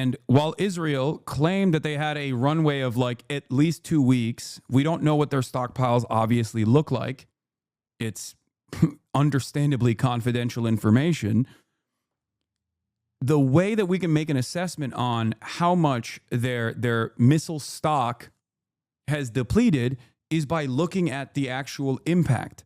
And while Israel claimed that they had a runway of like at least 2 weeks, we don't know what their stockpiles obviously look like. It's understandably confidential information. The way that we can make an assessment on how much their missile stock has depleted is by looking at the actual impact.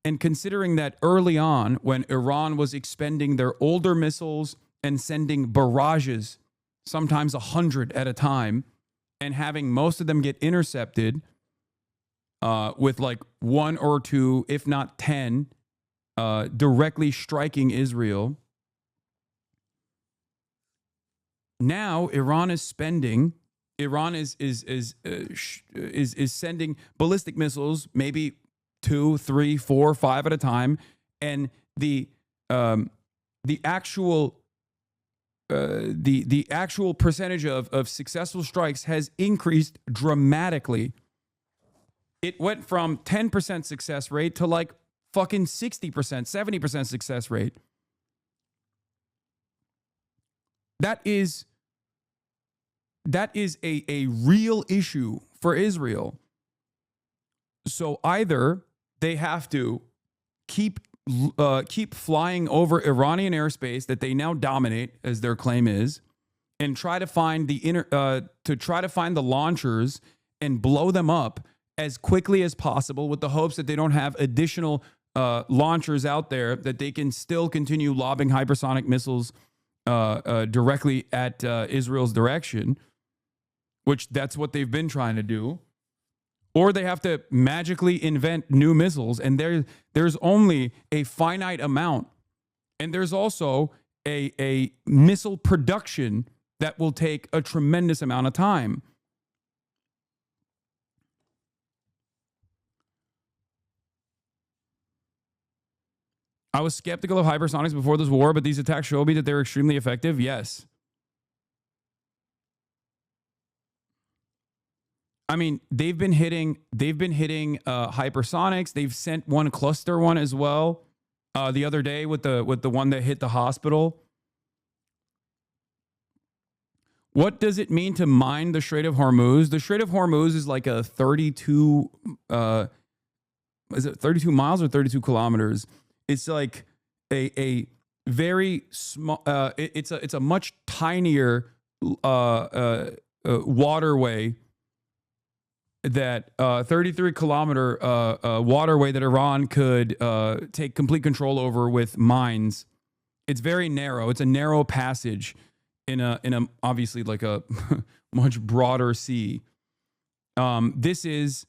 And considering that early on, when Iran was expending their older missiles and sending barrages, sometimes 100 at a time, and having most of them get intercepted with like 1 or 2, if not 10, directly striking Israel. Now Iran is spending. Iran is sending ballistic missiles, maybe 2, 3, 4, 5 at a time, and the actual percentage of successful strikes has increased dramatically. It went from 10% success rate to like fucking 60%, 70% success rate. That is a real issue for Israel. So either they have to keep flying over Iranian airspace that they now dominate, as their claim is, and try to find the launchers and blow them up as quickly as possible, with the hopes that they don't have additional launchers out there that they can still continue lobbing hypersonic missiles directly at Israel's direction, which that's what they've been trying to do. Or they have to magically invent new missiles, and there's only a finite amount. And there's also a missile production that will take a tremendous amount of time. I was skeptical of hypersonics before this war, but these attacks show me that they're extremely effective. Yes. I mean, they've been hitting hypersonics. They've sent one cluster one as well the other day with the one that hit the hospital. What does it mean to mine the Strait of Hormuz? The Strait of Hormuz is like a 32 is it 32 miles or 32 kilometers? It's like a very small. It's a much tinier waterway. That 33-kilometer waterway that Iran could take complete control over with mines. It's very narrow. It's a narrow passage in a obviously like a much broader sea. This is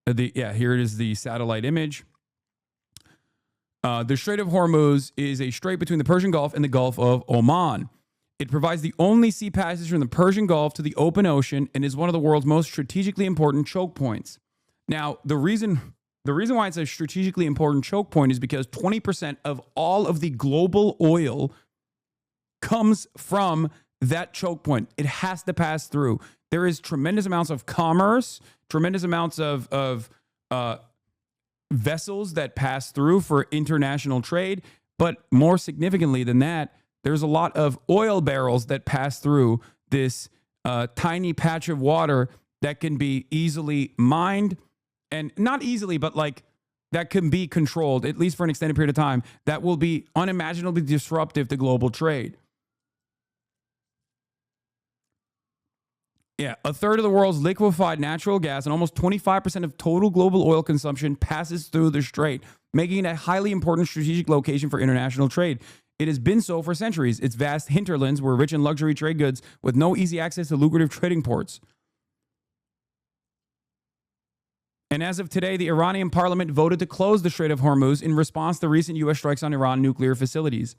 here it is, the satellite image. The Strait of Hormuz is a strait between the Persian Gulf and the Gulf of Oman. It provides the only sea passage from the Persian Gulf to the open ocean and is one of the world's most strategically important choke points. Now, the reason why it's a strategically important choke point is because 20% of all of the global oil comes from that choke point. It has to pass through. There is tremendous amounts of commerce, tremendous amounts of vessels that pass through for international trade, but more significantly than that, there's a lot of oil barrels that pass through this tiny patch of water that can be easily mined, and not easily, but like that can be controlled, at least for an extended period of time, that will be unimaginably disruptive to global trade. Yeah, a third of the world's liquefied natural gas and almost 25% of total global oil consumption passes through the strait, making it a highly important strategic location for international trade. It has been so for centuries. Its vast hinterlands were rich in luxury trade goods with no easy access to lucrative trading ports. And as of today, the Iranian parliament voted to close the Strait of Hormuz in response to recent U.S. strikes on Iran nuclear facilities.